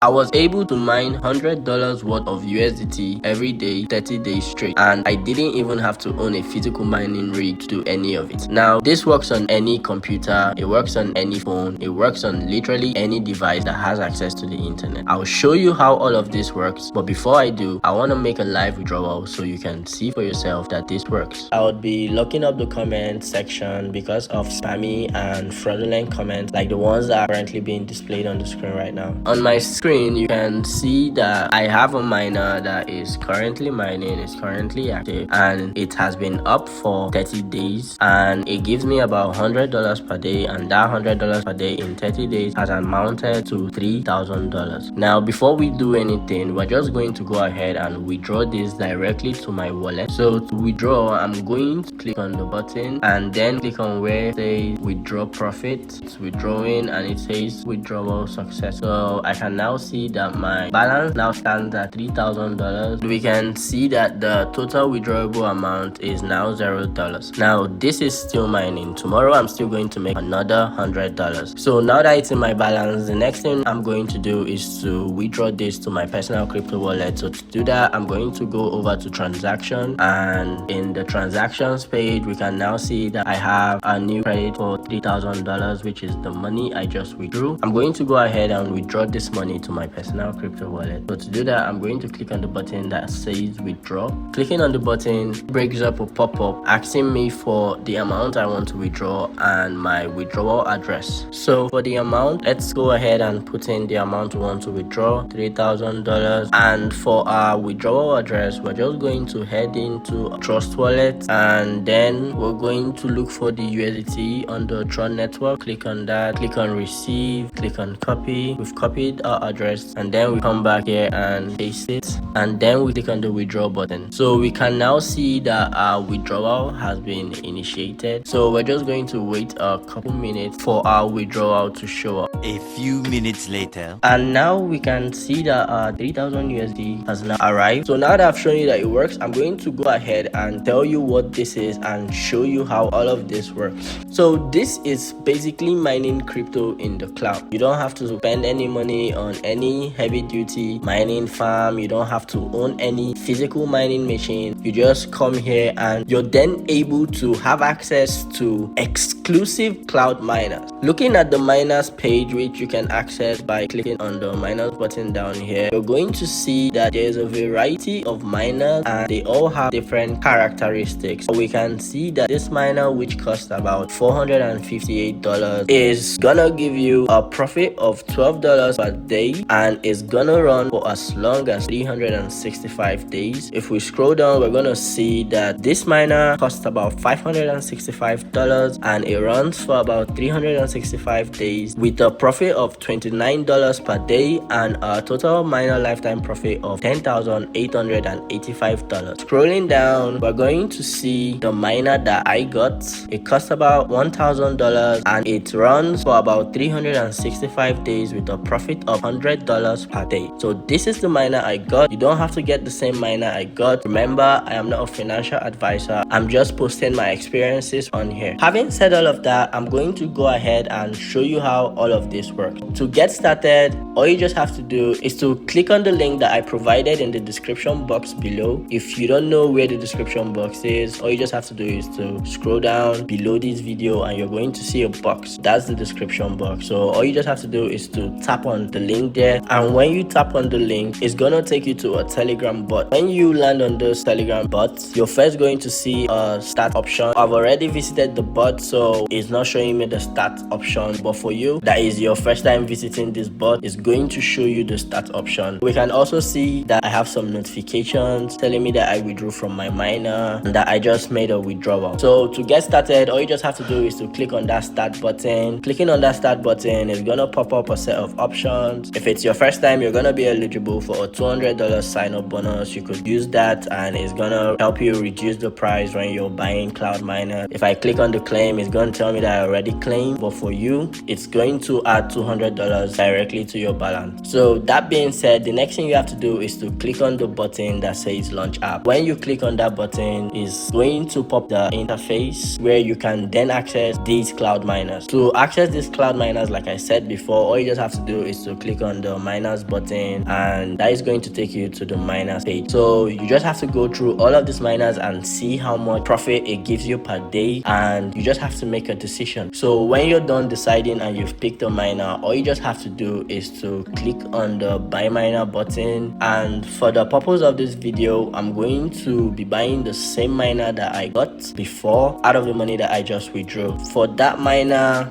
I was able to mine $100 worth of USDT every day, 30 days straight, and I didn't even have to own a physical mining rig to do any of it. Now, this works on any computer, it works on any phone, it works on literally any device that has access to the internet. I'll show you how all of this works, but before I do, I want to make a live withdrawal so you can see for yourself that this works. I would be locking up the comment section because of spammy and fraudulent comments like the ones that are currently being displayed on the screen right now. On my screen, you can see that I have a miner that is currently mining, is currently active, and it has been up for 30 days, and it gives me about $100 per day, and that $100 per day in 30 days has amounted to $3,000. Now, before we do anything, we're just going to go ahead and withdraw this directly to my wallet. So to withdraw, I'm going to click on the button and then click on where it says withdraw profit. It's withdrawing and it says withdrawal success. So I can now see that my balance now stands at $3,000. We can see that the total withdrawable amount is now $0. Now this is still mining. Tomorrow I'm still going to make another $100. So now that it's in my balance, the next thing I'm going to do is to withdraw this to my personal crypto wallet. So to do that, I'm going to go over to transaction, and in the transactions page we can now see that I have a new credit for $3,000, which is the money I just withdrew. I'm going to go ahead and withdraw this money to my personal crypto wallet. So to do that, I'm going to click on the button that says withdraw. Clicking on the button brings up a pop-up asking me for the amount I want to withdraw and my withdrawal address. So for the amount, let's go ahead and put in the amount we want to withdraw, $3,000. And for our withdrawal address, we're just going to head into Trust Wallet, and then we're going to look for the USDT on the Tron network. Click on that, click on receive, click on copy. We've copied our address, and then we come back here and paste it, and then we click on the withdraw button. So we can now see that our withdrawal has been initiated. So we're just going to wait a couple minutes for our withdrawal to show up. A few minutes later, and now we can see that our 3,000 USD has now arrived. So now that I've shown you that it works, I'm going to go ahead and tell you what this is and show you how all of this works. So this is basically mining crypto in the cloud. You don't have to spend any money on any heavy duty mining farm. You don't have to own any physical mining machine. You just come here and you're then able to have access to exclusive cloud miners. Looking at the miners page, which you can access by clicking on the miners button down here, you're going to see that there's a variety of miners and they all have different characteristics. We can see that this miner, which costs about $458, is gonna give you a profit of $12 per day and is gonna run for as long as 365 days. If we scroll down, we're gonna see that this miner costs about $565 and it runs for about 365 days with a profit of $29 per day and a total miner lifetime profit of $10,885. Scrolling down, we're going to see the miner that I got. It costs about $1,000 and it runs for about 365 days with a profit of $100 per day. So this is the miner I got. You don't have to get the same miner I got. Remember, I am not a financial advisor. I'm just posting my experiences on here. Having said all of that, I'm going to go ahead and show you how all of this works. To get started, all you just have to do is to click on the link that I provided in the description box below. If you don't know where the description box is, all you just have to do is to scroll down below this video and you're going to see a box. That's the description box. So all you just have to do is to tap on the link there, and when you tap on the link, it's gonna take you to a Telegram bot. When you land on those Telegram bots, you're first going to see a start option. I've already visited the bot, so it's not showing me the start option, but for you that is your first time visiting this bot, it's going to show you the start option. We can also see that I have some notifications telling me that I withdrew from my miner and that I just made a withdrawal. So to get started, all you just have to do is to click on that start button. Clicking on that start button is gonna pop up a set of options. If it's your first time, you're gonna be eligible for a $200 sign-up bonus. You could use that and it's gonna help you reduce the price when you're buying cloud miner. If I click on the claim, it's gonna and tell me that I already claimed, but for you, it's going to add $200 directly to your balance. So that being said, the next thing you have to do is to click on the button that says launch app. When you click on that button, it's going to pop the interface where you can then access these cloud miners. To access these cloud miners, like I said before, all you just have to do is to click on the miners button, and that is going to take you to the miners page. So you just have to go through all of these miners and see how much profit it gives you per day, and you just have to make a decision. So when you're done deciding and you've picked a miner, all you just have to do is to click on the buy miner button. And for the purpose of this video, I'm going to be buying the same miner that I got before out of the money that I just withdrew. For that miner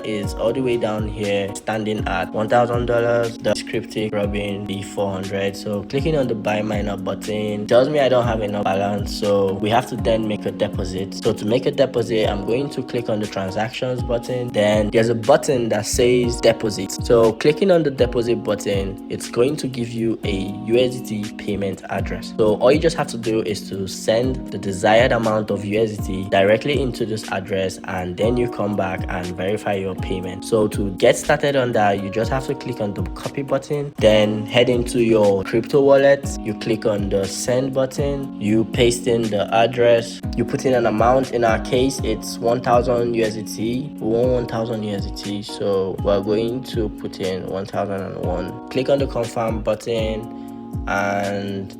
is all the way down here, standing at $1,000, the cryptic Robin V400. So clicking on the buy miner button tells me I don't have enough balance, so we have to then make a deposit. So to make a deposit, I'm going to click on the transactions button. Then there's a button that says deposit. So clicking on the deposit button, it's going to give you a USDT payment address. So all you just have to do is to send the desired amount of USDT directly into this address, and then you come back and verify your payment. So to get started on that, you just have to click on the copy button, then head into your crypto wallet. You click on the send button, you paste in the address, you put in an amount. In our case, it's 1,000 USDT. We want 1,000 USDT, so we're going to put in 1,001. Click on the confirm button, and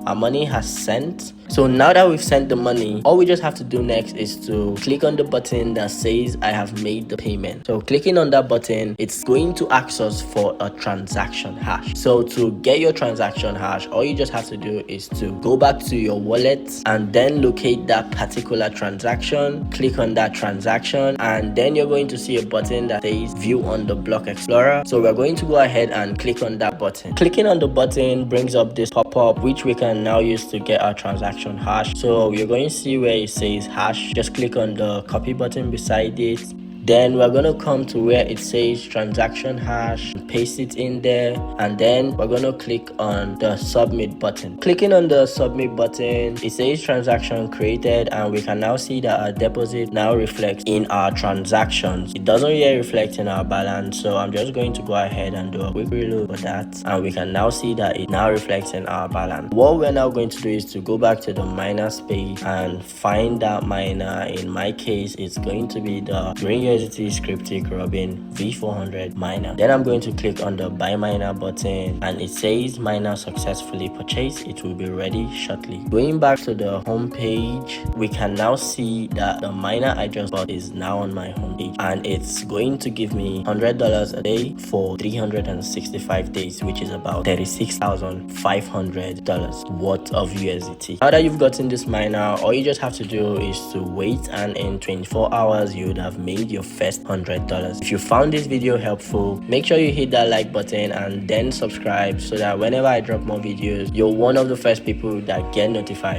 our money has sent. So now that we've sent the money, all we just have to do next is to click on the button that says I have made the payment. So clicking on that button, it's going to ask us for a transaction hash. So to get your transaction hash, all you just have to do is to go back to your wallet and then locate that particular transaction, click on that transaction, and then you're going to see a button that says view on the block explorer. So we're going to go ahead and click on that button. Clicking on the button brings up this pop-up, which we can now use to get our transaction hash. So you're going to see where it says hash. Just click on the copy button beside it. Then we're going to come to where it says transaction hash, paste it in there, and then we're going to click on the submit button. Clicking on the submit button, it says transaction created, and we can now see that our deposit now reflects in our transactions. It doesn't yet reflect in our balance, so I'm just going to go ahead and do a quick reload for that, and we can now see that it now reflects in our balance. What we're now going to do is to go back to the miners page and find that miner. In my case, it's going to be the Green USDT cryptic Robin V400 miner. Then I'm going to click on the buy miner button, and it says miner successfully purchased. It will be ready shortly. Going back to the home page, we can now see that the miner I just bought is now on my home page, and it's going to give me $100 a day for 365 days, which is about $36,500 worth of USDT. Now that you've gotten this miner, all you just have to do is to wait, and in 24 hours you would have made your first $100. If you found this video helpful, make sure you hit that like button and then subscribe, so that whenever I drop more videos, you're one of the first people that get notified.